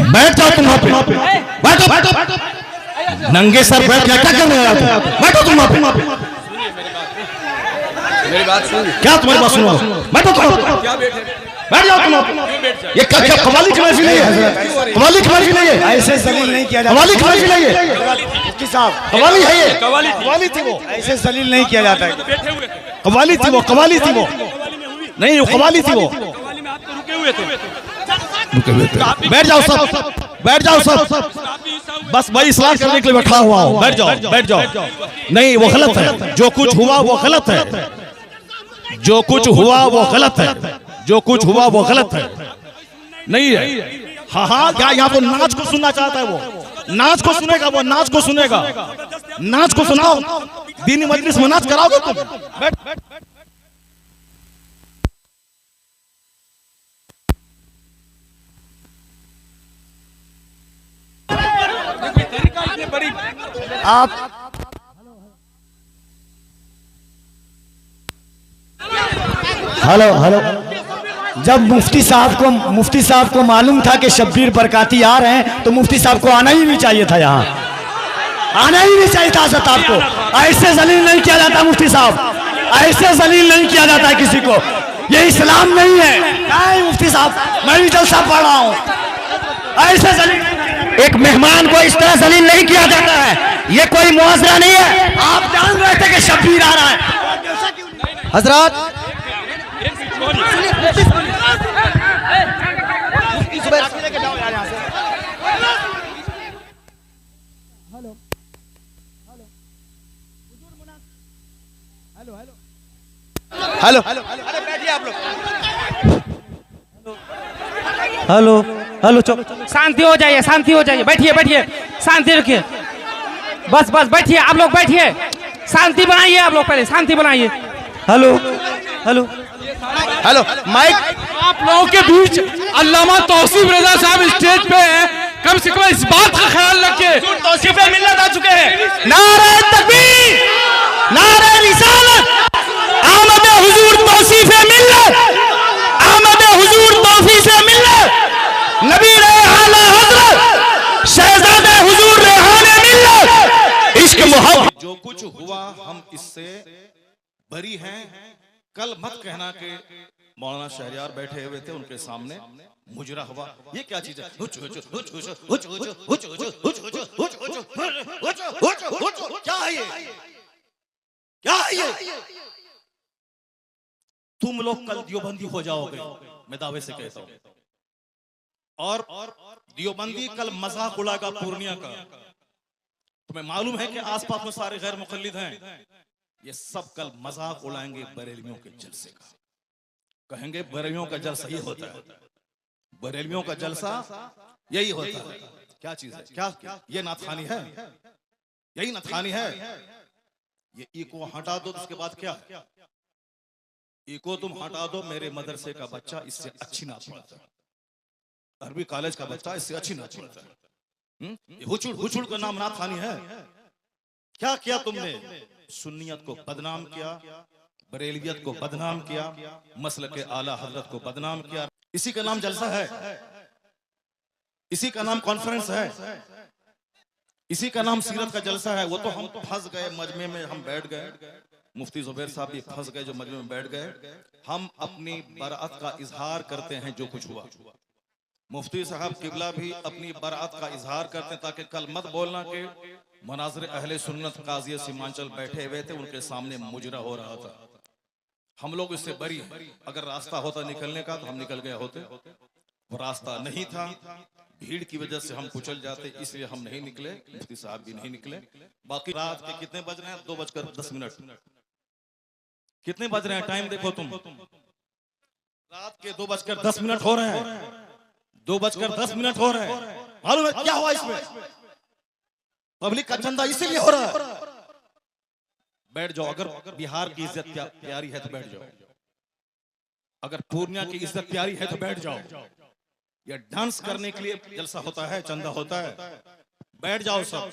बैठ जाओ तुम वहां पे, बैठो बैठो, नंगे सर बैठ क्या कर रहे हो? बैठो तुम वहां पे, मेरी बात सुन। क्या तुम्हारी बात सुनो? बैठो तुम, क्या बैठे? बैठ जाओ तुम। ये क्या कवाली की महफिल है? कवाली की महफिल है? ऐसे जलील नहीं किया जाता। कवाली की महफिल है? मुफ्ती साहब कवाली है ये? कवाली थी वो, ऐसे जलील नहीं किया जाता है। बैठे हुए थे, कवाली थी वो, कवाली थी वो, नहीं वो कवाली थी वो। कवाली में आप तो रुके हुए थे। बैठ जाओ सब, बैठ जाओ सब, बस भाई इस्लाह करने के लिए बैठा हुआ हूँ। बैठ जाओ, बैठ जाओ। नहीं वो गलत है, जो कुछ हुआ वो गलत है, जो कुछ हुआ वो गलत है, जो कुछ हुआ वो गलत है, नहीं है। हाँ हाँ, क्या यहाँ को नाच को सुनना चाहता है? वो नाच को सुनेगा, वो नाच को सुनेगा, नाच को सुनाओ। दीनी मजलिस में नाच कराओगे तुम? बैठ बैठ। आप हेलो हेलो, जब मुफ्ती साहब को मालूम था कि शब्बीर बरकाती आ रहे हैं तो मुफ्ती साहब को आना ही नहीं चाहिए था, यहाँ आना ही नहीं चाहिए था। आपको ऐसे जलील नहीं किया जाता मुफ्ती साहब, ऐसे जलील नहीं किया जाता है किसी को, ये इस्लाम नहीं है। नहीं मुफ्ती साहब, मैं भी जलसा पढ़ रहा हूँ, ऐसे जलील एक मेहमान को इस तरह जलील नहीं किया जाता है, ये कोई मुआवजा नहीं है। आप जान रहे थे कि शब्बीर आ रहा है। हजरत हेलो हेलो, बैठिए आप लोग। हेलो हेलो, शांति हो जाइए, शांति हो जाइए, बैठिए बैठिए, शांति रखिए, बस बस बैठिए आप लोग, बैठिए, शांति बनाइए आप लोग, पहले शांति बनाइए। हेलो हेलो हेलो, माइक आप लोगों के बीच अल्लामा तौसीफ रजा साहब स्टेज पे हैं, कम से कम इस बात का ख्याल रखिए। तौसीफ मिल्लत आ चुके हैं। नारे तकबीर, नारे रिसालत, आमद हुजूर तौसीफ मिल्लत, आमद हुजूर तौसीफ मिल्लत, नबी आला हजरत शहजादे हुजूर रेहाने मिल्लत, इश्क मोहब्बत। जो कुछ हुआ हम इससे बरी हैं। कल मत कहना कि मौलाना शहरयार बैठे हुए थे उनके सामने मुजरा हुआ, ये क्या चीज है? क्या है ये? क्या है ये? तुम लोग कल दियोबंदी हो जाओगे, मैं दावे से कहता हूं। और दियोबंदी कल मजाक उड़ाएगा पूर्णिया का। तुम्हें मालूम है कि आसपास में सारे गैर मुकल्लिद हैं, ये सब कल मजाक उड़ाएंगे बरेलवियों के जलसे का। कहेंगे बरेलवियों का जलसा ये होता है, बरेलवियों का जलसा यही होता है। क्या चीज है? क्या ये नाथखानी है? यही नाथखानी है। ये इको हटा दो, उसके बाद क्या? इको तुम हटा दो, मेरे मदरसे का बच्चा इससे अच्छी नात पढ़ता है, अरबी कॉलेज का बच्चा इससे अच्छी नात पढ़ता है। हुचुड़ हुचुड़ का नाम नाथखानी है। क्या किया तुमने? सुन्नियत को बदनाम किया, बरेलवियत को बदनाम किया, मसलक के आला हजरत को बदनाम किया। इसी का नाम जलसा है, इसी का नाम कॉन्फ्रेंस है, इसी का नाम सीरत का जलसा है। वो तो हम फंस गए मजमे में, हम बैठ गए, मुफ्ती जुबैर साहब भी फंस गए जो मजमे में बैठ गए। हम अपनी बरात का इजहार करते हैं जो कुछ हुआ। मुफ्ती साहब किबला भी अपनी बरात का इजहार करते हैं, ताकि कल मत बोलना कि मनाज़िर अहले सुन्नत काज़ी सीमांचल बैठे हुए थे, उनके सामने मुजरा हो रहा था। हम लोग इससे बरी हैं। अगर रास्ता होता निकलने का तो हम निकल गए होते, वो रास्ता नहीं था, भीड़ की वजह से हम कुचल जाते, इसलिए हम नहीं निकले, मुफ्ती साहब भी नहीं निकले। बाकी रात के कितने बज रहे हैं? 2:10। कितने बज रहे हैं? टाइम देखो तुम, रात के 2:10 हो रहे हैं, 2:10 हो रहे हैं। मालूम है क्या हुआ इसमें? पब्लिक का चंदा इसीलिए हो रहा है। बैठ जाओ, अगर बिहार की इज्जत प्यारी है तो बैठ जाओ, अगर पूर्णिया की इज्जत प्यारी है तो बैठ जाओ। ये डांस करने के लिए जलसा होता है, चंदा होता है। बैठ जाओ सब।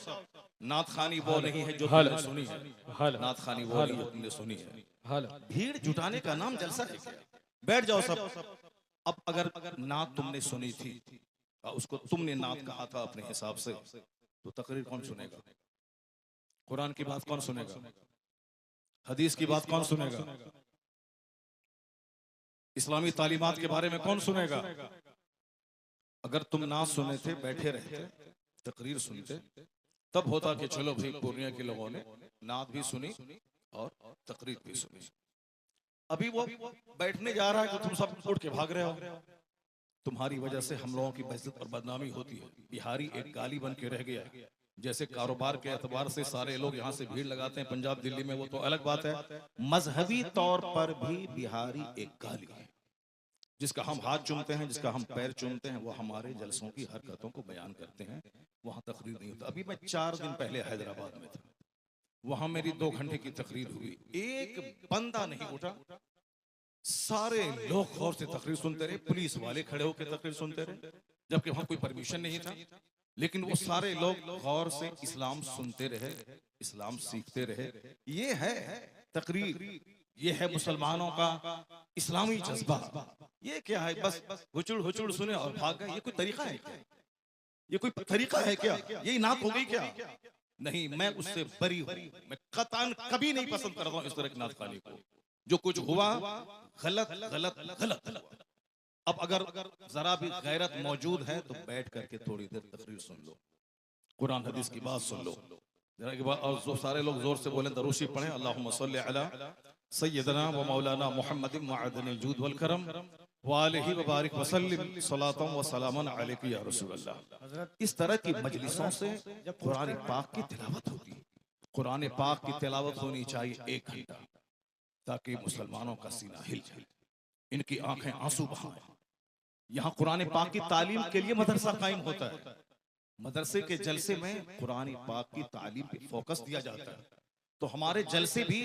नाथखानी वो नहीं है जो तुमने सुनी है, नाथखानी वो नहीं जो तुमने सुनी है। भीड़ जुटाने का नाम जलसा है क्या? बैठ जाओ सब। अब अगर नात तुमने सुनी थी उसको तुमने नात कहा था अपने हिसाब से, तो तकरीर कौन सुनेगा? कुरान की बात कौन सुनेगा? हदीस की बात कौन सुनेगा? इस्लामी तालीमात के बारे में कौन सुनेगा? अगर तुम नात सुने थे, बैठे रहते, तकरीर सुनते, तब होता कि चलो भाई पूर्णिया के लोगों ने नात भी सुनी और तकरीर भी सुनी। अभी वो बैठने जा रहा है तो तुम सब उठ के भाग रहे हो। तुम्हारी वजह से हम लोगों की बेइज्जत और बदनामी होती है। बिहारी एक गाली बन के रह गया। जैसे कारोबार के एतबार से सारे लोग यहाँ से भीड़ लगाते हैं पंजाब दिल्ली में, वो तो अलग बात है। मजहबी तौर पर भी बिहारी एक गाली है। जिसका हम हाथ चूमते हैं, जिसका हम पैर चूमते हैं, वो हमारे जलसों की हरकतों को बयान करते हैं। वहां तकरीर नहीं होता। अभी मैं 4 दिन पहले हैदराबाद में था, वहां मेरी 2 घंटे की तकरीर हुई। एक बंदा नहीं उठा, सारे लोग गौर से तकरीर सुनते रहे। पुलिस वाले खड़े होकर तकरीर सुनते रहे, जबकि वहां कोई परमिशन नहीं था, लेकिन वो सारे लोग गौर से इस्लाम सुनते रहे, इस्लाम सीखते रहे। ये है तकरीर, ये है मुसलमानों का इस्लामी जज्बा। ये क्या है? बस हुचुड़ हुचुड़ सुने और भाग गए। ये कोई तरीका है क्या? ये कोई तरीका है क्या? यही नात हो गई क्या? नहीं, मैं उससे बरी हूं। मैं कतन कभी नहीं पसंद करता हूं इस तरह की नात खाने को। जो कुछ हुआ गलत गलत गलत हुआ। अब अगर जरा भी गैरत मौजूद है तो बैठ करके थोड़ी देर तकरीर सुन लो, कुरान हदीस की बात सुन लो जरा के बाद। और जो सारे लोग जोर से बोले दरूशी पढ़े, अल्लाहुम्मा सल्ली अला सय्यदना व मौलाना मुहम्मदिन मअदनिल जूद वल करम व आलिहि व बारिक व सल्लिम सलातन व सलामन अलैका या रसूलल्लाह। इस तरह की मजलिसों से जब कुरान पाक की तिलावत होती है, कुरान पाक की तिलावत होनी चाहिए 1 घंटा, ताकि मुसलमानों का सीना हिल जाए, इनकी आंखें आंसू बहाएं। यहाँ कुरान पाक की तालीम के लिए मदरसा कायम होता है। मदरसे के जलसे में कुरान पाक की तालीम पे फोकस दिया जाता है। तो हमारे जलसे भी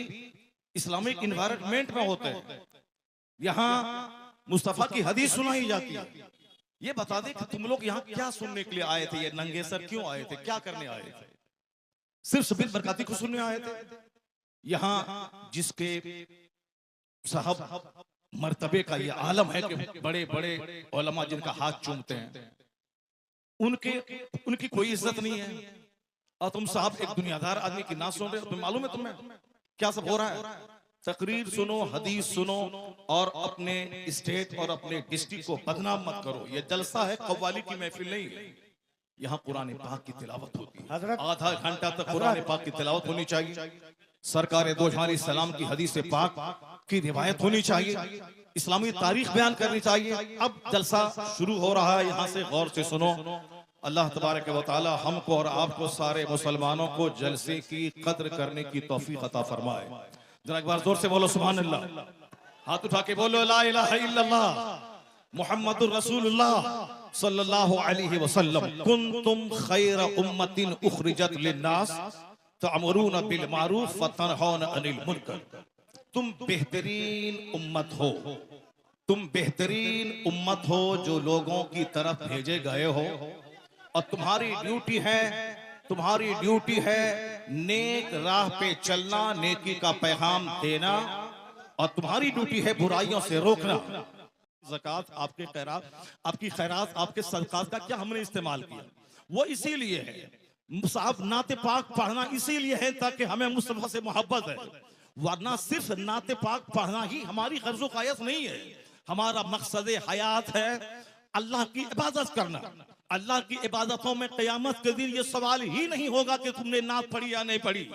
इस्लामिक इन्वायरमेंट में होते हैं। यहाँ मुस्तफा की हदीस सुनाई जाती है। ये बता दे कि तुम लोग यहाँ क्या सुनने के लिए आए थे? ये नंगे सर क्यों आए थे? क्या करने आए थे? सिर्फ शबीर बरकाती को सुनने आए थे? यहाँ जिसके साहब मर्तबे का ये आलम है कि बड़े बड़े उलमा जिनका हाथ चूमते हैं, उनकी कोई इज्जत नहीं है। और तुम साहब एक दुनियादार आदमी की ना सुन रहे हो। तुम्हें मालूम है तुम्हें क्या सब हो रहा है? तकरीर सुनो, हदीस सुनो और अपने स्टेट और अपने डिस्ट्रिक्ट को बदनाम मत करो। ये जलसा है, कव्वाली की महफिल नहीं है। यहाँ कुरान पाक की तिलावत होती है। आधा घंटा तक कुरान पाक की तिलावत होनी चाहिए। सरकार दो जहां सलाम की हदीस पाक की रिवायत होनी चाहिए। इस्लामी तारीख बयान करनी चाहिए। अब जलसा शुरू हो रहा है, यहाँ से गौर से सुनो। अल्लाह तबारक व तआला हमको और आपको सारे मुसलमानों को जलसे की कद्र करने की तौफीक अता फरमाए। जरा एक बार जोर से बोलो सुभान अल्लाह। हाथ उठा के बोलो ला इलाहा इल्लल्लाह मुहम्मदुर रसूलुल्लाह सल्लल्लाहु अलैहि वसल्लम। कुंतुम खैर उम्मतिन उखरिजत लिन्नास तअमुरून बिल मारूफ व तनहौन अनिल मुनकर। तुम बेहतरीन उम्मत हो, तुम बेहतरीन उम्मत हो जो लोगों की तरफ भेजे गए हो। और तुम्हारी ड्यूटी है नेक राह पे चलना, नेकी का पैगाम देना, और तुम्हारी ड्यूटी है बुराइयों से रोकना। ज़कात, आपके खैरात, आपकी खैरात, आपके सदकात का क्या हमने इस्तेमाल किया? वो इसीलिए है साहब, नाते पाक पढ़ना इसीलिए है ताकि हमें मुस्तफा से मोहब्बत है। वरना सिर्फ नाते पाक पढ़ना ही हमारी गर्ज़ो कायस नहीं है। हमारा मकसद हयात है अल्लाह की इबादत करना। अल्लाह की इबादतों में क़यामत के दिन ये सवाल ही नहीं होगा कि तुमने नात पढ़ी या नहीं पढ़ी।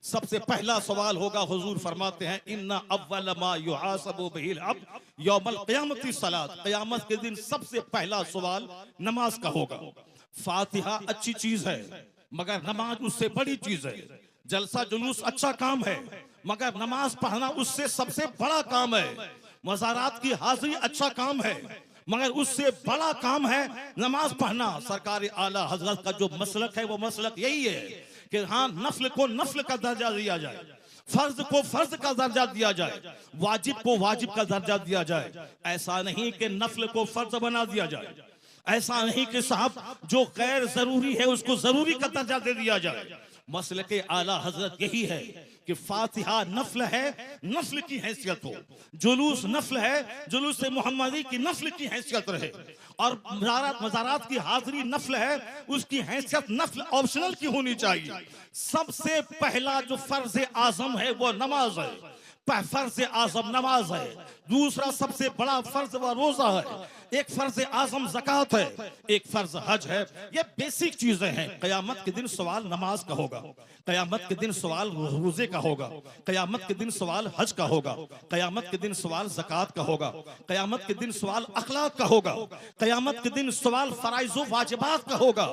सबसे पहला सवाल होगा, हुजूर फरमाते हैं इन्ना अव्वल मा युहासबु बिहिल अब्द यौमल क़यामति सलात। क़यामत के दिन सबसे पहला सवाल नमाज का होगा। फातिहा अच्छी चीज है मगर नमाज उससे बड़ी चीज है। जलसा जुलूस अच्छा काम है मगर नमाज पढ़ना उससे सबसे बड़ा काम है। मज़ारात की हाजिरी अच्छा काम है मगर उससे बड़ा काम है नमाज पढ़ना। सरकार आला हजरत का जो मसलक है वो मसलक यही है कि हाँ, नफल को नफल का दर्जा दिया जाए, फर्ज को फर्ज का दर्जा दिया जाए, वाजिब को वाजिब का दर्जा दिया जाए। ऐसा नहीं कि नफल को फर्ज बना दिया जाए, ऐसा नहीं कि साहब जो गैर जरूरी है उसको जरूरी का दर्जा दे दिया जाए। मसलके आला हजरत यही है कि फातिहा नफल है, नफल की हैसियत हो, जुलूस नफल है, जुलूस मोहम्मदी की नफल की हैसियत रहे, और मज़ारात की हाजिरी नफल है, उसकी हैसियत नफल ऑप्शनल की होनी चाहिए। सबसे पहला जो फर्ज आजम है वो नमाज है, फर्ज आजम नमाज है। दूसरा सबसे बड़ा फर्ज व रोजा है। एक फर्ज आजम ज़कात है, एक फर्ज हज है। ये बेसिक चीजें हैं। कयामत के दिन सवाल नमाज का होगा, कयामत के दिन सवाल रोजे का होगा, कयामत के दिन सवाल हज का होगा, कयामत के दिन सवाल ज़कात का होगा, कयामत के दिन सवाल अखलाक का होगा, कयामत के दिन सवाल फराइज़ व वाजिबात का होगा।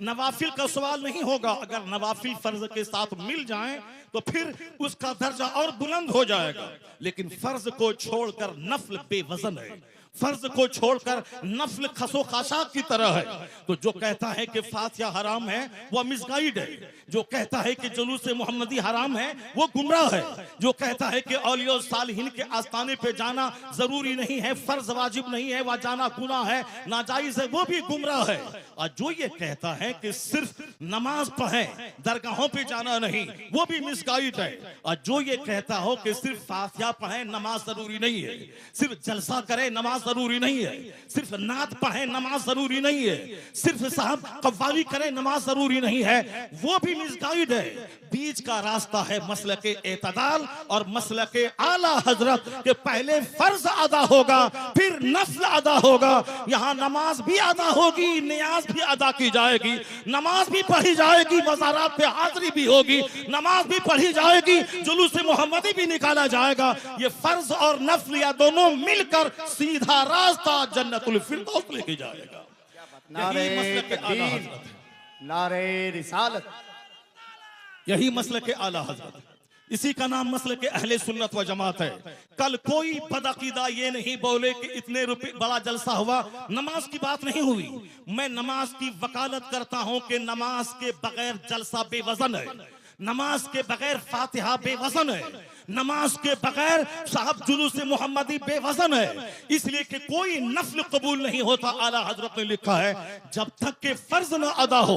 नवाफिल का सवाल नहीं होगा। अगर नवाफिल फर्ज के साथ मिल जाएं तो फिर उसका दर्जा और बुलंद हो जाएगा। लेकिन फर्ज को छोड़कर नफल बेवजन है, फर्ज को छोड़कर नफल खसो खाशात की तरह है। तो जो कहता है कि फातिहा हराम है वो मिसगाइड है। जो कहता है कि जुलूस मोहम्मदी हराम है वो गुमराह है। जो कहता है कि औलिया और सालिहीन के आस्थाने पे जाना जरूरी नहीं है, फर्ज वाजिब नहीं है, वह जाना गुनाह है, नाजायज है, वो भी गुमराह है। और जो ये कहता है कि सिर्फ नमाज पढ़ें, दरगाहों पे जाना नहीं, वो भी मिसगाइड है। और जो ये कहता हो कि सिर्फ फातिहा पढ़ें, नमाज जरूरी नहीं है, सिर्फ जलसा करें, नमाज जरूरी नहीं है, सिर्फ नात पढ़ें, नमाज जरूरी नहीं है, सिर्फ साहब कव्वाली करें, नमाज जरूरी नहीं है, वो भी मिसगाइड है। बीच का रास्ता है मसलके एतदाल और मसलके आला हजरत के पहले फर्ज अदा होगा, फिर नफल अदा होगा। यहाँ नमाज भी अदा होगी, नियाज भी अदा की जाएगी, नमाज भी पढ़ी जाएगी, मज़ारात पे हाजिरी भी होगी, नमाज भी पढ़ी जाएगी, जुलूस मोहम्मदी भी निकाला जाएगा। ये फर्ज और नफल या दोनों मिलकर सीधा रास्ता जन्नतुल फिरदौस लेके जाएगा। नारे तकबीर, नारे रिसालत, यही मसलक आला हजरत, इसी का नाम मसलक अहले सुन्नत व जमात है। कल कोई बदअकीदा ये नहीं बोले कि इतने रुपए बड़ा जलसा हुआ, नमाज की बात नहीं हुई। मैं नमाज की वकालत करता हूं कि नमाज के बगैर जलसा बेवजन है, नमाज के बगैर फातिहा बेवजन है, नमाज के बगैर साहब जुलूस मोहम्मदी बेवजन है। इसलिए कि कोई नफल कबूल नहीं होता। आला हजरत ने लिखा है जब तक के फर्ज न अदा हो।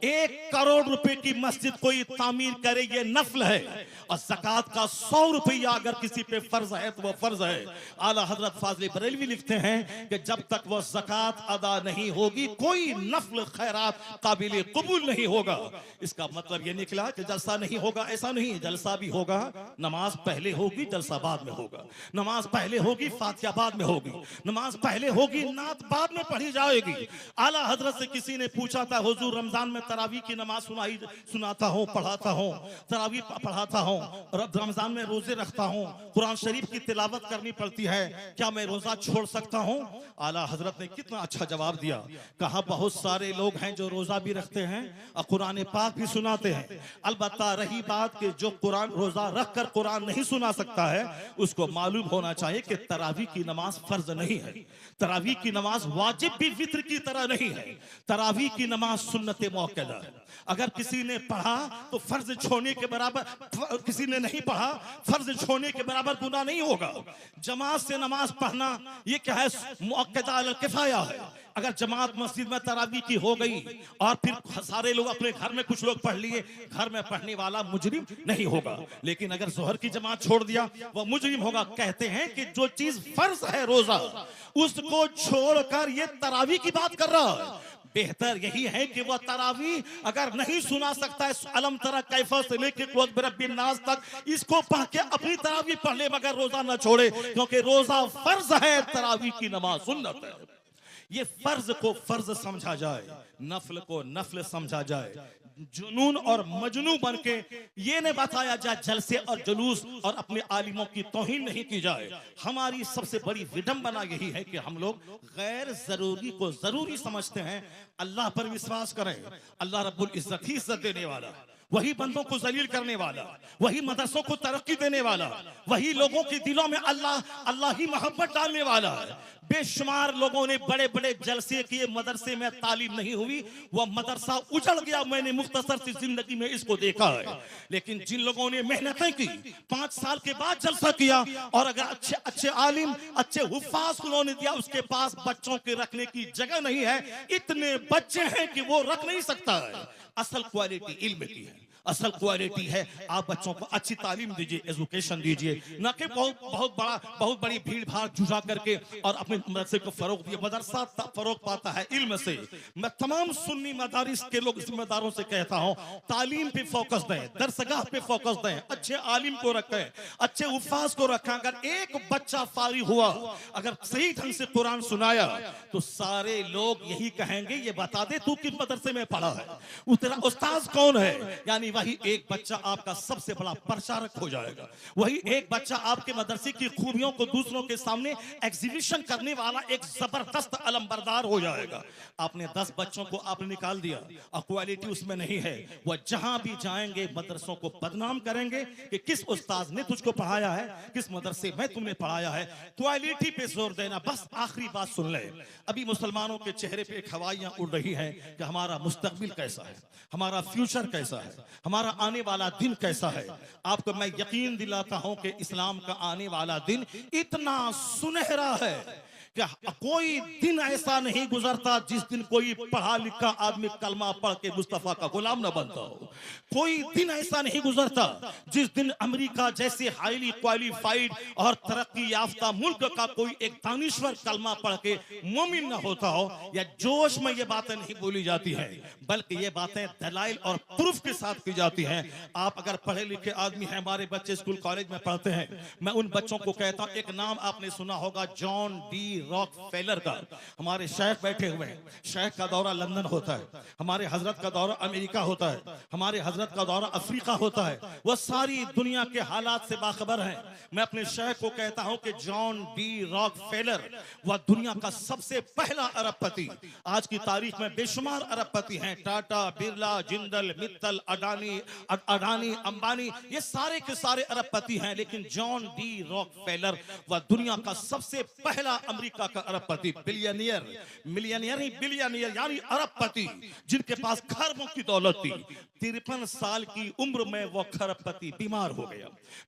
1 करोड़ रुपए की मस्जिद कोई तामीर करे ये नफल है, और ज़कात का 100 रुपया अगर किसी पे फर्ज है तो वो फर्ज है। आला हजरत फाज़िल बरेलवी लिखते हैं कि जब तक वो ज़कात अदा नहीं होगी कोई नफल खैरात काबिल कबूल नहीं होगा। इसका मतलब ये निकला कि जलसा नहीं होगा, ऐसा नहीं, जलसा भी होगा, नमाज पहले होगी, जलसा बाद में होगा, नमाज पहले होगी, फातिहा बाद में होगी, नमाज पहले होगी, नात बाद में पढ़ी जाएगी। आला हजरत से किसी ने पूछा था, हुजूर रमजान में तरावी की नमाज सुनाता हूँ, पढ़ाता हूँ, तरावी पढ़ाता हूँ, रमजान में रोजे रखता हूँ, कुरान शरीफ की तिलावत करनी पड़ती है, क्या मैं रोजा छोड़ सकता हूँ? आला हजरत ने कितना अच्छा जवाब दिया। कहा बहुत सारे लोग हैं जो रोजा भी रखते हैं और कुरान पाक भी सुनाते हैं। अलबत्ता रही बात कि जो कुरान रोजा रख कर कुरान नहीं सुना सकता है, उसको मालूम होना चाहिए कि तरावी की नमाज फर्ज नहीं है, तरावी की नमाज वाजिब भी वित्र की तरह नहीं है, तरावी की नमाज सुन्नत मुअक्कदा है। अगर किसी ने पढ़ा तो फर्ज छोड़ने के बराबर, किसी ने नहीं पढ़ा फर्ज छोड़ने के बराबर गुनाह नहीं होगा। जमात से नमाज पढ़ना ये क्या है, मुअक्कदा अल किफाया है। अगर जमात मस्जिद में तरावी की हो गई और फिर सारे लोग अपने घर में कुछ लोग पढ़ लिए, घर में पढ़ने वाला मुजरिम नहीं होगा। लेकिन अगर जोहर की जमात छोड़ दिया वह मुजरिम होगा। कहते हैं कि जो चीज फर्ज है रोजा, उसको छोड़कर ये तरावी की बात कर रहा है। बेहतर यही है कि वह तरावी अगर नहीं सुना सकता है, अलम तरा कैफा से लेकर कुल बिरब्बिन नास तक, इसको पढ़ के अपनी तरावी पढ़ ले, मगर रोजा न छोड़े, क्योंकि रोजा फर्ज है, तरावी की नमाज सुन्नत है। ये फर्ज को फर्ज समझा जाए, नफल को नफल समझा जाए, जुनून और मजनू बन के ये नहीं बताया जाए जलसे और जुलूस और अपने आलिमों की तौहीन नहीं की जाए। हमारी सबसे बड़ी विडंबना यही है कि हम लोग गैर जरूरी को जरूरी समझते हैं। अल्लाह पर विश्वास करें, अल्लाह रब्बुल इज्जत ही इज्जत देने वाला, वही बंदों को जलील करने वाला, वही मदरसों को तरक्की देने वाला, वही लोगों के दिलों में अल्लाह ही मोहब्बत डालने वाला है। बेशुमार लोगों ने बड़े बड़े जलसे किए, मदरसे में तालीम नहीं हुई, वह मदरसा उजड़ गया। मैंने मुख्तसर सी जिंदगी में इसको देखा है। लेकिन जिन लोगों ने मेहनतें की, 5 साल के बाद जलसा किया, और अगर अच्छे अच्छे आलिम, अच्छे हुफ्फाज उन्होंने दिया, उसके पास बच्चों के रखने की जगह नहीं है, इतने बच्चे हैं कि वो रख नहीं सकता है। असल क्वालिटी इल्म की है, असल क्वालिटी है आप बच्चों को अच्छी तालीम दीजिए, एजुकेशन दीजिए, न कि बहुत बड़ी भीड़ भाड़ जुटा करके और अपने मदरसे को फरोग दिए। मदरसा फरोग पाता है इल्म से। मैं तमाम सुन्नी मदारिस के लोग जिम्मेदारों से कहता हूं, तालीम पे फोकस दें, दरसगाह पे फोकस दें, अच्छे आलिम को रखें, अच्छे उफाज को रखें। अगर एक बच्चा फारिग हुआ, अगर सही ढंग से कुरान सुनाया, तो सारे लोग यही कहेंगे ये बता दे तू किस मदरसे में पढ़ा है, वो तेरा उस्ताद कौन है। यानी वही एक बच्चा आपका सबसे बड़ा प्रचारक हो जाएगा। वही एक बच्चा आपके मदरसे की खूबियों को दूसरों के सामने एग्जीबिशन करने वाला एक जबरदस्त अलमबरदार हो जाएगा। आपने 10 बच्चों को आपने निकाल दिया और क्वालिटी उसमें नहीं है, वह जहां भी जाएंगे मदरसों को बदनाम करेंगे कि किस उस्ताद ने तुझको पढ़ाया है, किस मदरसे में तुमने पढ़ाया है। क्वालिटी पे जोर देना। बस आखिरी बात सुन ले, अभी मुसलमानों के चेहरे पे हवाइयां उड़ रही हैं कि हमारा मुस्तकबिल कैसा है, हमारा फ्यूचर कैसा है, हमारा आने वाला दिन कैसा है। आपको मैं यकीन दिलाता हूं कि इस्लाम का आने वाला दिन इतना सुनहरा है कि कोई दिन ऐसा नहीं गुजरता जिस दिन कोई पढ़ा लिखा आदमी कलमा पढ़ के मुस्तफा का गुलाम न बनता हो। कोई दिन ऐसा नहीं गुजरता जिस दिन अमेरिका जैसे हाईली क्वालिफाइड और तरक्की याफ्ता मुल्क का कोई एक दानिश्वर कलमा पढ़ के मोमिन न होता हो। या जोश में ये बातें नहीं बोली जाती हैं, बल्कि ये बातें दलाइल और प्रूफ के साथ की जाती हैं। आप अगर पढ़े लिखे आदमी हैं, हमारे बच्चे स्कूल कॉलेज में पढ़ते हैं, मैं उन बच्चों को कहता हूं, एक नाम आपने सुना होगा जॉन डी रॉकफेलर का। हमारे शेख बैठे हुए हैं, शेख का दौरा लंदन होता है, हमारे हजरत का दौरा अमेरिका होता है, हमारे हजरत का दौरा अफ्रीका होता है। वह सारी दुनिया के हालात से बाखबर हैं। मैं अपने शेख को कहता हूं कि जॉन डी रॉकफेलर वह दुनिया का सबसे पहला अरबपति। आज की तारीख में बेशुमार अरबपति हैं, टाटा, बिरला, जिंदल, मित्तल, अडानी, अंबानी, ये सारे के सारे अरबपति हैं। लेकिन जॉन डी रॉकफेलर वह दुनिया का सबसे पहला अमेरिका का अरबपति, बिलियनियर, मिलियनियर नहीं बिलियनियर, यानी अरबपति जिनके पास खरबों की दौलत थी। 53 साल की उम्र में वो खरबपति बीमार हो गया।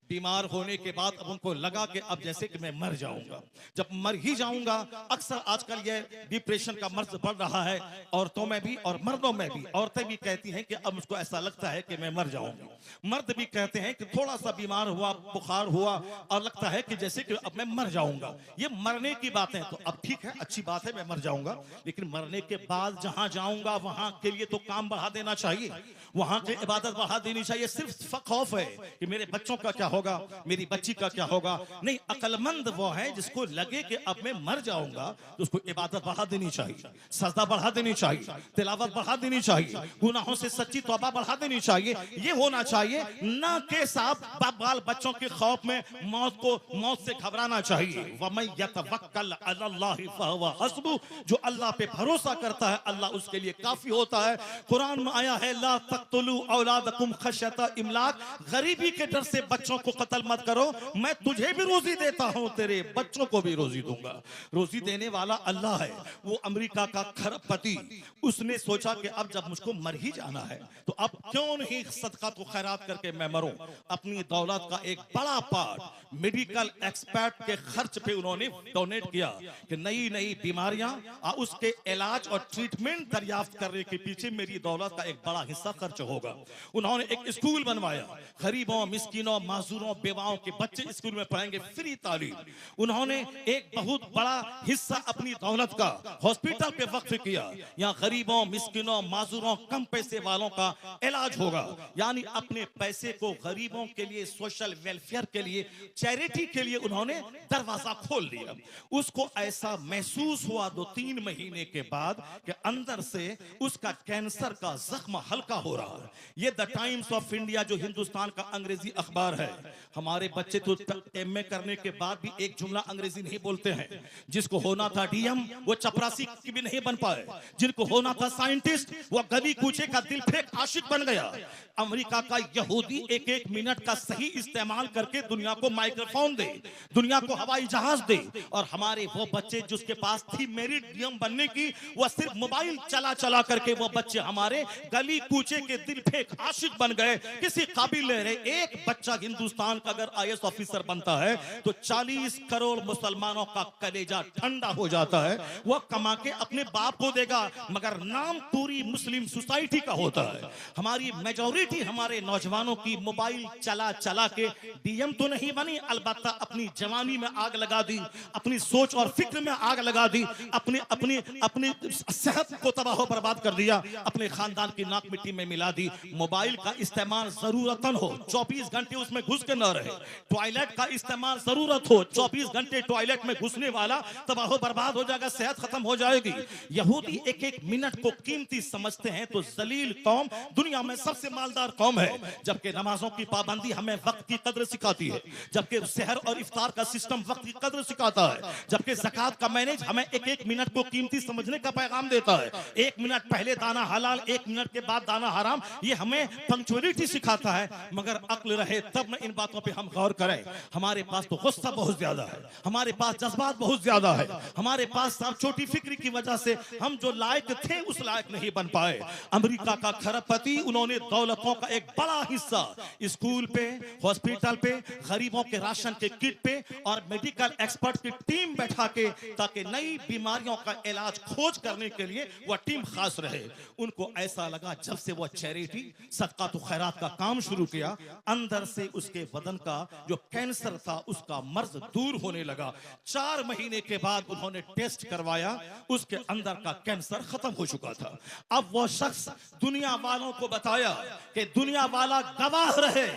बीमार होने के बाद अब उनको लगा कि अब जैसे कि मैं मर जाऊंगा, जब मर ही जाऊंगा। अक्सर आजकल ये डिप्रेशन का मर्ज बढ़ रहा है, औरतों में भी और मर्दों में भी। औरतें भी कहती हैं कि अब मुझको ऐसा लगता है कि मैं मर जाऊंगा, मर्द भी कहते हैं कि थोड़ा सा बीमार हुआ, बुखार हुआ और लगता है कि जैसे कि अब मैं मर जाऊंगा। ये मरने की बातें तो अब ठीक है, अच्छी बात है, मैं मर जाऊंगा, लेकिन मरने के बाद जहां जाऊंगा वहां के लिए तो काम बढ़ा देना चाहिए, वहां की इबादत बढ़ा देनी चाहिए। सिर्फ खौफ है कि मेरे बच्चों का क्या होगा, मेरी बच्ची का क्या होगा। नहीं, अक्लमंद वो है जिसको लगे कि अब मैं मर जाऊंगा तो उसको इबादत बढ़ा देनी चाहिए, सजदा बढ़ा देनी चाहिए, तिलावत बढ़ा देनी चाहिए, गुनाहों से सच्ची तौबा बढ़ा देनी चाहिए। ये होना चाहिए, ना कि साहब बाल बच्चों के खौफ में मौत से घबराना चाहिए। वमन यतवक्कल अलल्लाहि फहुव हस्बुह, जो अल्लाह पे भरोसा करता है अल्लाह उसके लिए काफी होता है। कुरान में आया है, ला तक़तुलू औलादकुम खश्यता इमलाक, गरीबी के डर से बच्चों को कत्ल मत करो, मैं तुझे भी रोजी देता हूं, तेरे बच्चों को भी रोजी दूंगा। रोजी देने वाला अल्लाह है। वो अमेरिका का खरबपति, उसने सोचा कि अब जब मुझको मर ही जाना है तो अब क्यों नहीं सदका तो खैरात करके मैं मरूं। अपनी दौलत का एक बड़ा पार्ट मेडिकल एक्सपर्ट के खर्च पे उन्होंने डोनेट किया कि नई नई बीमारियां और उसके इलाज और ट्रीटमेंट दरियाफ्त करने के पीछे मेरी दौलत का एक बड़ा हिस्सा खर्च होगा। उन्होंने एक स्कूल बनवाया, गरीबों, मिस्किनों, माजूरों, बेवाओं के बच्चे स्कूल में पढ़ेंगे, फ्री तालीम। उन्होंने एक बहुत बड़ा हिस्सा अपनी दौलत का हॉस्पिटल पे वक्फ किया, यहाँ गरीबों, मिस्किनों, माजूरों, कम पैसे वालों का इलाज होगा। यानी अपने पैसे को गरीबों के लिए, सोशल वेलफेयर के लिए, चैरिटी के लिए उन्होंने दरवाजा खोल दिया। उसको ऐसा महसूस हुआ 2-3 महीने के बाद कि अंदर से उसका कैंसर का जख्म हल्का हो रहा है। ये द टाइम्स ऑफ इंडिया जो हिंदुस्तान का अंग्रेजी अखबार है, हमारे बच्चे तो एमए करने के बाद भी एक जुमला अंग्रेजी नहीं बोलते हैं। जिसको होना था डीएम वो चपरासी की भी नहीं बन पाए, जिनको होना था साइंटिस्ट वो गली कूचे का दिल फेंक आशिक बन गया। अमेरिका का यहूदी 1-1 मिनट का सही इस्तेमाल करके दुनिया को माइक्रोफोन दे, दुनिया को हवाई जहाज दे, और हमारे वो बच्चे जिसके पास थी मेरिट नियम बनने की, वह सिर्फ मोबाइल चला चला करके वो बच्चे हमारे गली कूचे के दिल फेंक आशिक बन गए, किसी काबिल नहीं रहे। एक बच्चा हिंदुस्तान का अगर आईएएस ऑफिसर बनता है तो 40 करोड़ मुसलमानों का कलेजा ठंडा हो जाता है। वह कमा के अपने बाप को देगा, मगर नाम पूरी मुस्लिम सोसाइटी का होता है। हमारी मेजॉरिटी हमारे नौजवानों की मोबाइल चला चला के डीएम तो नहीं बनी, अलबत्ता अपनी जवानी में आग लगा दी, अपनी सोच और फिक्र में आग लगा दी, अपनी अपनी अपनी सेहत को तबाह बर्बाद कर दिया, अपने खानदान की नाक मिट्टी में मिला दी। मोबाइल का इस्तेमाल जरूरतन हो, 24 घंटे उसमें घुस के न रहे। टॉयलेट का इस्तेमाल जरूरत हो, 24 घंटे टॉयलेट में घुसने वाला तबाह बर्बाद हो जाएगा, सेहत खत्म हो जाएगी। यहूदी एक एक मिनट को कीमती समझते हैं तो जलील कौम दुनिया में सबसे मालदार कौम है। जबकि नमाजों की पाबंदी हमें वक्त की कदर सिखाती है, जबकि सहर और इफ्तार का सिस्टम वक्त की कदर सिखाता है, जबकि ज़कात का मैनेज हमें एक एक मिनट को कीमती समझने का पैगाम देता है। 1 मिनट पहले दाना हलाल, 1 मिनट के बाद दाना हराम, ये हमें पंक्चुअलिटी सिखाता है। मगर अक्ल रहे तब न इन बातों पे हम गौर करें। हमारे पास तो गुस्सा बहुत ज्यादा है, हमारे पास जज्बात बहुत ज्यादा है, हमारे पास सब छोटी फिक्र की वजह से हम जो लायक थे उस लायक नहीं बन पाए। अमेरिका का खरबपति, उन्होंने दौलतों का एक बड़ा हिस्सा स्कूल पे, हॉस्पिटल पे, गरीबों के राशन के किट पे और मेडिकल एक्सपर्ट की टीम बैठा के, ताकि नई बीमारियों का इलाज खोज करने के लिए वह टीम खास रहे। उनको ऐसा लगा जब से वह चैरिटी सदका तो खैरात का काम शुरू किया, अंदर से उसके बदन का जो कैंसर था उसका मर्ज दूर होने लगा। 4 महीने के बाद उन्होंने टेस्ट करवाया, उसके अंदर का कैंसर खत्म हो चुका था। अब वो शख्स दुनिया वालों को बताया कि दुनिया वाला गवाह रहे,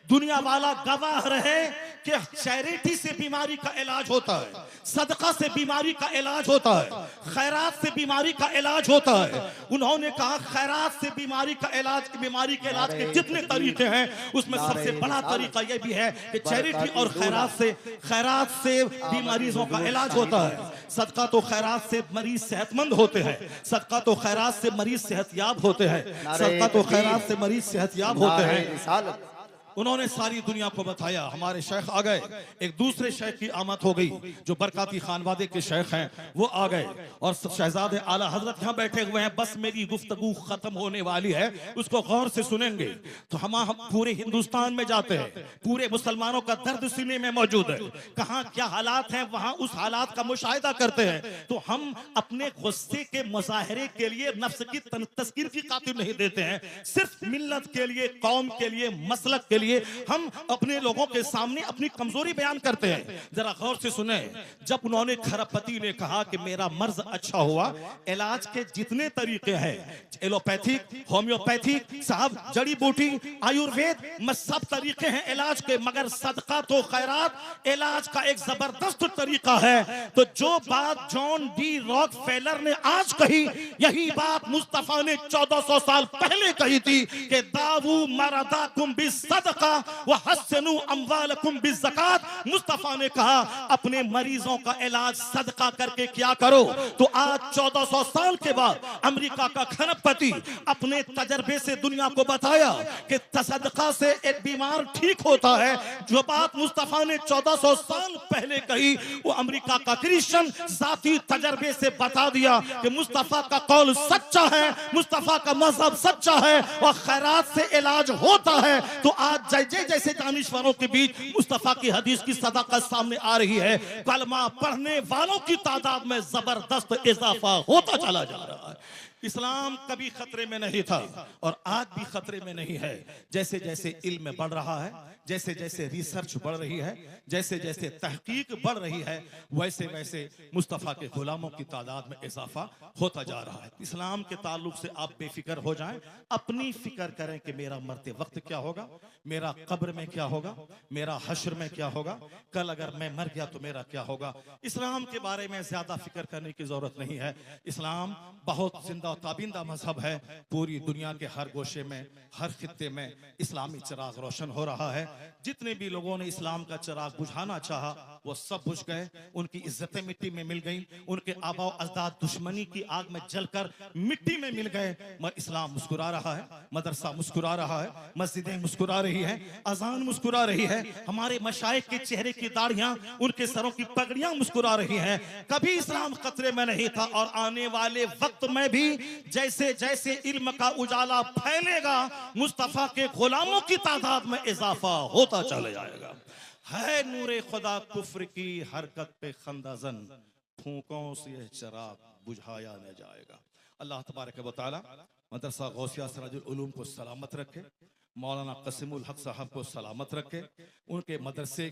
दुनिया वाला गवाह रहे कि चैरिटी से बीमारी का इलाज होता है, सदका से बीमारी का इलाज होता है, खैरात से बीमारी का इलाज होता है। उन्होंने कहा खैरात से बीमारी का इलाज, बीमारी के इलाज के जितने तरीके हैं उसमें सबसे बड़ा तरीका यह भी है कि चैरिटी और खैरात से बीमारियों का इलाज होता है। सदका तो खैरात से मरीज सेहतमंद होते हैं, सदका तो खैरात से मरीज सेहतयाब होते हैं, सदका तो खैरात से मरीज सेहतयाब होते हैं। उन्होंने सारी दुनिया को बताया। हमारे शेख आ गए, एक दूसरे शेख की आमद हो गई, जो बरकाती खानवादे के शेख हैं, वो आ गए और शहजादे आला हजरत यहाँ बैठे हुए हैं। बस मेरी गुफ्तगू खत्म होने वाली है, उसको गौर से सुनेंगे। तो हम पूरे हिंदुस्तान में जाते हैं, पूरे मुसलमानों का दर्द सीने में मौजूद है, कहाँ क्या हालात हैं वहां उस हालात का मुशाहिदा करते हैं। तो हम अपने गुस्से के मुजाहरे के लिए नफ्स की तस्कीर की खातिर नहीं देते हैं, सिर्फ मिल्लत के लिए, कौम के लिए, मसलक के लिए हम अपने लोगों के सामने अपनी कमजोरी बयान करते हैं। जरा गौर से सुने, जब उन्होंने खरबपति ने कहा कि मेरा मर्ज अच्छा हुआ, इलाज के जितने तरीके हैं, एलोपैथिक, होम्योपैथिक, साहब जड़ी बूटी, आयुर्वेद, सब तरीके हैं इलाज के, मगर सदका तो खैरात इलाज का एक जबरदस्त तरीका है। तो जो बात जॉन डी रॉकफेलर ने आज कही, यही बात मुस्तफा ने 1400 साल पहले कही थी कि दावू मरदाकुम बिस्सदका व हस्सनु अम्वालकुम बिज़्ज़कात। मुस्तफा ने कहा अपने मरीजों का इलाज सदका करके क्या करो। तो आज 1400 साल के बाद अमेरिका का खरबपति अपने तजर्बे से दुनिया को बताया कि सदका से एक बीमार ठीक होता है। जो बात मुस्तफा ने 1400 साल पहले कही, वो अमेरिका का क्रिश्चियन जाती तजर्बे से बता दिया कि मुस्तफा का कौल सच्चा है, मुस्तफा का मजहब सच्चा है और खैरात से इलाज होता है। तो आज जैसे दानिश्वरों के बीच मुस्तफा की हदीस की सदाकत सामने आ रही है, कलमा पढ़ने वालों की तादाद में जबरदस्त इजाफा होता चला जा रहा है। इस्लाम कभी खतरे में नहीं था और आज भी खतरे में नहीं है। जैसे जैसे इल्म बढ़ रहा है, जैसे जैसे रिसर्च बढ़ रही है, जैसे जैसे तहकीक बढ़ रही है, वैसे वैसे मुस्तफ़ा के गुलामों की तादाद में इजाफा होता जा रहा है। इस्लाम के ताल्लुक से आप बेफिक्र हो जाएं, अपनी फिक्र करें कि मेरा मरते वक्त क्या होगा, मेरा कब्र में क्या होगा, मेरा हश्र में क्या होगा, कल अगर मैं मर गया तो मेरा क्या होगा। इस्लाम के बारे में ज्यादा फिक्र करने की जरूरत नहीं है। इस्लाम बहुत जिंदा और ताबिंदा मजहब है। पूरी दुनिया के हर गोशे में, हर खित्ते में इस्लामी चिराग रोशन हो रहा है। जितने भी लोगों ने इस्लाम का चिराग बुझाना चाहा वो सब बुझ गए, उनकी इज्जतें मिट्टी में मिल गई, उनके आबा अजदाद दुश्मनी की आग में जलकर मिट्टी में मिल गए। मगर इस्लाम मुस्कुरा रहा है, मदरसा मुस्कुरा रहा है, मस्जिदें मुस्कुरा रही है, अजान मुस्कुरा रही है, हमारे मशाइख के चेहरे की दाढ़ियां, उनके सरों की पगड़ियां मुस्कुरा रही हैं। कभी इस्लाम खतरे में नहीं था और आने वाले वक्त में भी जैसे जैसे इल्म का उजाला फैलेगा मुस्तफा के गुलामों की तादाद में इजाफा होता चला जाएगा। है नूरे खुदा कुफ्र की हरकत पे खंदाजन, फूकों से यह चिराग बुझाया न जाएगा। अल्लाह तबारक व तआला मदरसा गौसिया सिराजुल उलूम को सलामत रखे, मौलाना कसीमुल हक साहब को सलामत रखे, उनके मदरसे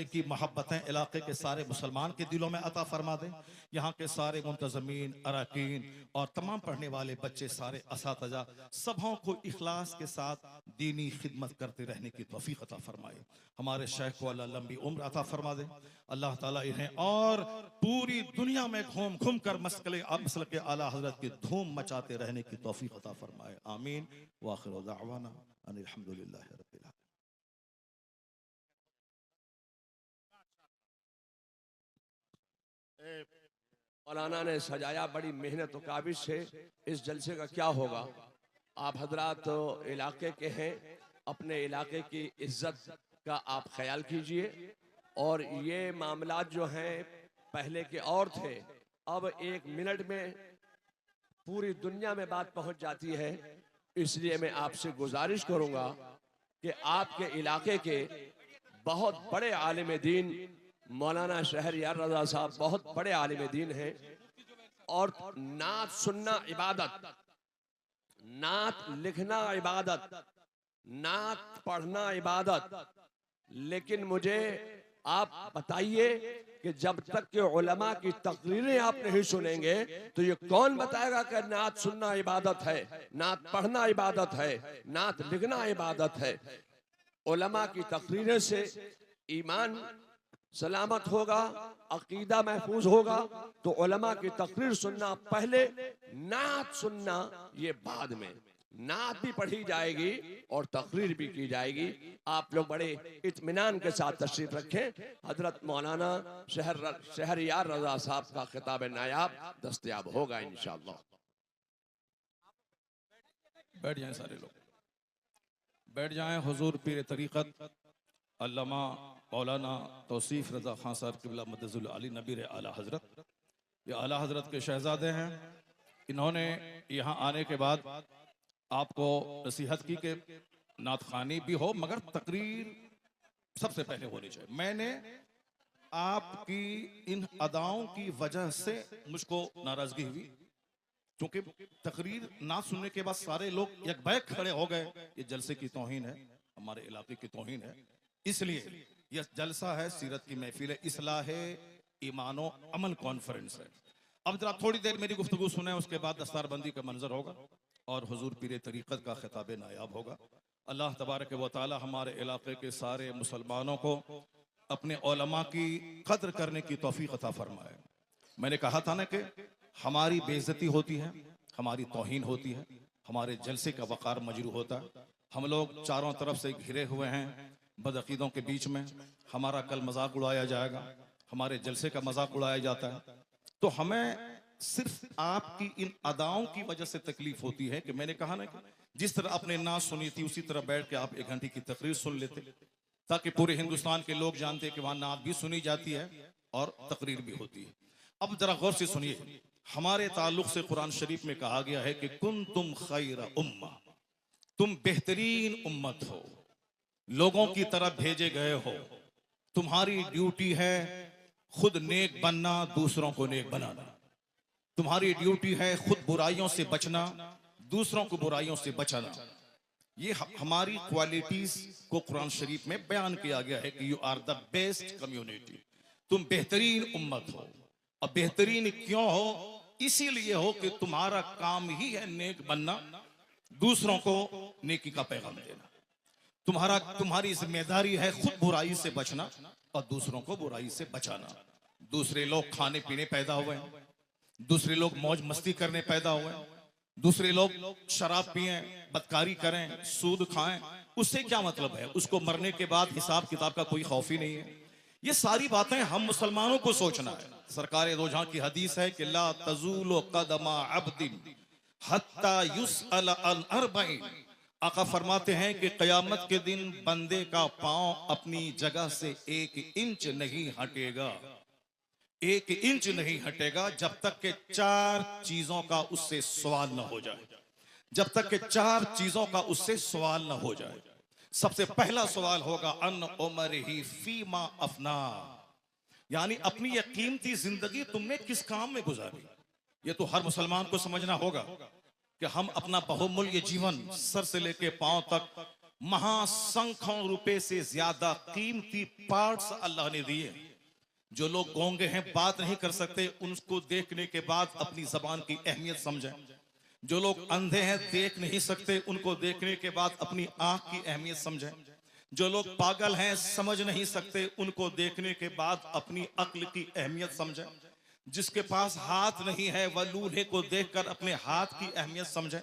की मोहब्बतें इलाके के सारे मुसलमान के दिलों में अता फरमा दें। यहाँ के सारे मुंतज़मीन, अरकान और तमाम पढ़ने वाले बच्चे, सारे असातिज़ा सबों को इखलास के साथ दीनी खिदमत करते रहने की तौफीक अता फरमाए। हमारे शेख को अल्लाह लंबी उम्र अता फरमा दे। अल्लाह ताला इन्हें और पूरी दुनिया में घूम घूम कर मसलक के आला हजरत की धूम मचाते रहने की तौफीक अता फरमाए। आमीन व आखिर दावाना अनिल हम्दुलिल्लाहि रब्बिल आलमीन। मौलाना ने सजाया, बड़ी मेहनत और काबिज से। इस जलसे का क्या होगा, आप हजरात तो इलाके के हैं, अपने इलाके की इज्जत का आप ख्याल कीजिए। और ये मामलात जो हैं पहले के और थे, अब 1 मिनट में पूरी दुनिया में बात पहुंच जाती है। इसलिए मैं आपसे गुजारिश करूंगा कि आपके इलाके के बहुत बड़े आलिम दीन मौलाना शहरयार रजा साहब बहुत बड़े आलिम दीन हैं। और नात सुनना इबादत, नात लिखना इबादत, नात पढ़ना इबादत। लेकिन मुझे आप बताइए कि जब तक के उलमा की तकरीरें आप नहीं सुनेंगे तो ये कौन बताएगा कि नात सुनना इबादत है, नात पढ़ना इबादत है, नात लिखना इबादत है। उलमा की तकरीरें से ईमान सलामत होगा, अकीदा महफूज होगा। तो उलमा की तकरीर सुनना पहले, नात सुनना ये बाद में। नात भी पढ़ी जाएगी और तकरीर भी की जाएगी। आप लोग बड़े इत्मीनान के साथ तशरीफ रखें। हजरत मौलाना शहरयार रजा साहब का खिताब नायाब दस्तयाब होगा इंशाअल्लाह। बैठ जाएं सारे लोग, बैठ जाएं। हुजूर पीर तरीक़त अल्लामा मौलाना तौसीफ रजा खान साहब क़िबला मदजुल अली नबीर आला हजरत, ये आला हजरत के शहजादे हैं। इन्होंने यहाँ आने के बाद आपको नसीहत की कि नात खानी भी हो मगर तकरीर सबसे पहले होनी चाहिए। मैंने आपकी इन अदाओं की वजह से मुझको नाराजगी हुई, क्योंकि तकरीर ना सुनने के बाद सारे लोग एक बैग खड़े हो गए। ये जलसे की तौहीन है, हमारे इलाके की तौहीन है। इसलिए यह जलसा है, सीरत की महफिल है, इस्लाह ईमानो अमल कॉन्फ्रेंस है। अब जरा थोड़ी देर मेरी गुफ्तगू सुने, उसके बाद दस्तारबंदी का मंजर होगा और हुजूर पीर तरीक़त का खिताब नायाब होगा। अल्लाह तबारक व तआला हमारे इलाके के सारे मुसलमानों को अपने उलमा की कद्र करने की तौफीक अता फरमाए। मैंने कहा था ना कि हमारी बेइज्जती होती है, हमारी तौहीन होती है, हमारे जलसे का वक़ार मजरू होता है। हम लोग चारों तरफ से घिरे हुए हैं बदअकीदों के बीच में। हमारा कल मजाक उड़ाया जाएगा, हमारे जलसे का मजाक उड़ाया जाता है। तो हमें सिर्फ आपकी इन अदाओं की वजह से तकलीफ होती है कि मैंने कहा ना कि जिस तरह आपने नात सुनी थी उसी तरह बैठ के आप 1 घंटे की तकरीर सुन लेते, ताकि पूरे हिंदुस्तान के लोग जानते कि वहां नात भी सुनी जाती है और तकरीर भी होती है। अब जरा गौर से सुनिए, हमारे ताल्लुक से कुरान शरीफ में कहा गया है कि कुंतुम खैर उम्मा, तुम बेहतरीन उम्मत हो, लोगों की तरफ भेजे गए हो। तुम्हारी ड्यूटी है खुद नेक बनना, दूसरों को नेक बनाना। तुम्हारी ड्यूटी है खुद बुराइयों से बचना, दूसरों को बुराइयों से बचाना। ये हमारी क्वालिटीज को कुरान शरीफ में बयान किया गया है कि you are the best community, तुम बेहतरीन उम्मत हो। और बेहतरीन क्यों हो? इसीलिए हो कि तुम्हारा काम ही है नेक बनना, दूसरों को नेकी का पैगाम देना। तुम्हारी जिम्मेदारी है खुद बुराई से बचना और दूसरों को बुराई से बचाना। दूसरे लोग खाने पीने पैदा हुए हैं, दूसरे लोग मौज मस्ती करने पैदा हुए, दूसरे लोग शराब पिए, बदकारी करें, सूद खाएं, उससे क्या मतलब है? उसको मरने के बाद हिसाब किताब का कोई खौफ ही नहीं है। ये सारी बातें हम मुसलमानों को सोचना है। सरकार दो जहां की हदीस है कि ला तज़ूलु क़दमा अब्दिन हत्ता युसअल अन अर्बईन। आका फरमाते हैं कि क़यामत के दिन बंदे का पांव अपनी जगह से 1 इंच नहीं हटेगा, 1 इंच नहीं हटेगा जब तक के 4 चीजों का उससे सवाल न हो जाए, जब तक के 4 चीजों का उससे सवाल न हो जाए। सबसे पहला सवाल होगा अन उमरिही फीमा अफना, यानी अपनी ये कीमती जिंदगी तुमने किस काम में गुजारी। ये तो हर मुसलमान को समझना होगा कि हम अपना बहुमूल्य जीवन सर से लेके पांव तक महासंख्यों रुपए से ज्यादा कीमती पार्ट्स अल्लाह ने दिए। जो लोग गूंगे हैं, बात नहीं कर सकते, उनको देखने के बाद अपनी जबान की अहमियत समझें। जो लोग अंधे हैं, देख नहीं सकते, उनको देखने के बाद अपनी आंख की अहमियत समझें। जो लोग पागल हैं, समझ नहीं सकते, उनको देखने के बाद अपनी अक्ल की अहमियत समझें। जिसके पास हाथ नहीं है वह लूल्हे को देखकर अपने हाथ की अहमियत समझे।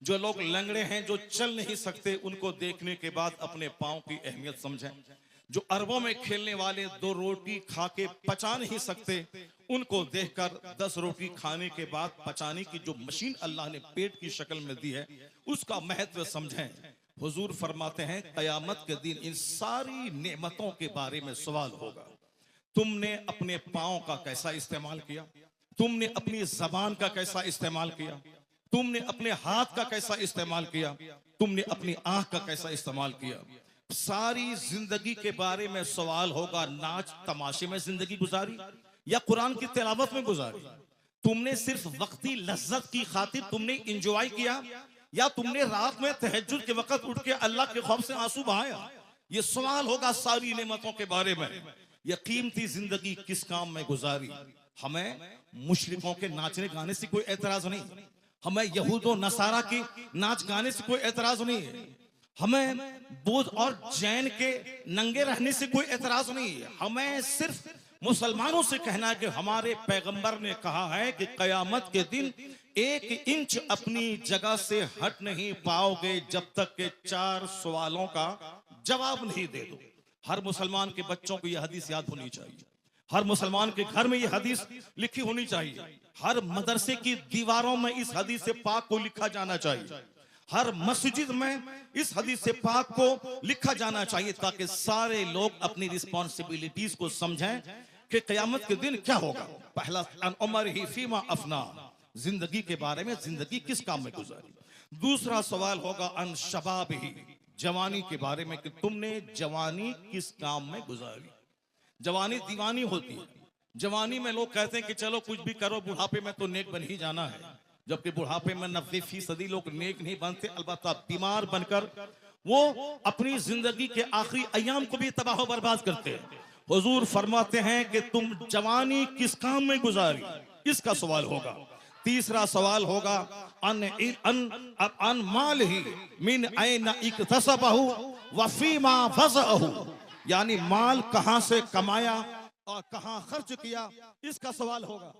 जो लोग लंगड़े हैं, जो चल नहीं सकते, उनको देखने के बाद अपने पांव की अहमियत समझें। जो अरबों में खेलने वाले 2 रोटी खा के पचा नहीं सकते, उनको देखकर 10 रोटी खाने के बाद पचाने की जो मशीन अल्लाह ने पेट की शक्ल में दी है, उसका महत्व समझें। हुजूर फरमाते हैं कयामत के दिन इन सारी नेमतों के बारे में सवाल होगा। तुमने अपने पांव का कैसा इस्तेमाल किया, तुमने अपनी जबान का कैसा इस्तेमाल किया, तुमने अपने हाथ का कैसा इस्तेमाल किया, तुमने अपनी आंख का कैसा इस्तेमाल किया। सारी जिंदगी के बारे में सवाल होगा। नाच तमाशे में जिंदगी गुजारी या कुरान की तिलावत में गुजारी? तुमने सिर्फ वक्ती लज्जत की खातिर तुमने इंजॉय किया या तुमने रात में तहज्जुद के वक्त उठ के अल्लाह के खौफ से आंसू बहाया? ये सवाल होगा सारी नेमतों के बारे में। ये कीमती जिंदगी किस काम में गुजारी? हमें मुशरिकों के नाचने गाने से कोई एतराज नहीं, हमें यहूदो नसारा के नाच गाने से कोई एतराज नहीं है, हमें बौद्ध और जैन के नंगे रहने से कोई एतराज नहीं है। हमें सिर्फ मुसलमानों से कहना है कि हमारे पैगंबर ने कहा है कि कयामत के दिन 1 इंच अपनी जगह से हट नहीं पाओगे जब तक के 4 सवालों का जवाब नहीं दे दो। हर मुसलमान के बच्चों को यह हदीस याद होनी चाहिए, हर मुसलमान के घर में यह हदीस लिखी होनी चाहिए, हर मदरसे की दीवारों में इस हदीस से पाक को लिखा जाना चाहिए, हर मस्जिद में इस हदीस से पाक को लिखा जाना चाहिए, ताकि सारे लोग अपनी रिस्पॉन्सिबिलिटीज को समझें कि क़यामत के दिन क्या होगा। पहला अन उमरिही फीमा अफना, जिंदगी के बारे में, जिंदगी किस काम में गुजारी। दूसरा सवाल होगा अन शबाबिही, जवानी के बारे में कि तुमने जवानी किस काम में गुजारी। जवानी दीवानी होती है। जवानी में लोग कहते हैं कि चलो कुछ भी करो, बुढ़ापे में तो नेक बन ही जाना है, जबकि बुढ़ापे में 90% लोग नेक नहीं बनते, अलबत्ता बीमार बनकर वो अपनी जिंदगी के आखिरी अयाम को भी तबाह बर्बाद करते हैं। हुजूर फरमाते हैं कि तुम जवानी किस काम में गुजारी, इसका सवाल होगा। तीसरा सवाल होगा अन माल ही मिन ऐन इक्तसबहु व फीमा फज़अहु, यानी माल कहां से कमाया और कहां खर्च किया, इसका सवाल होगा।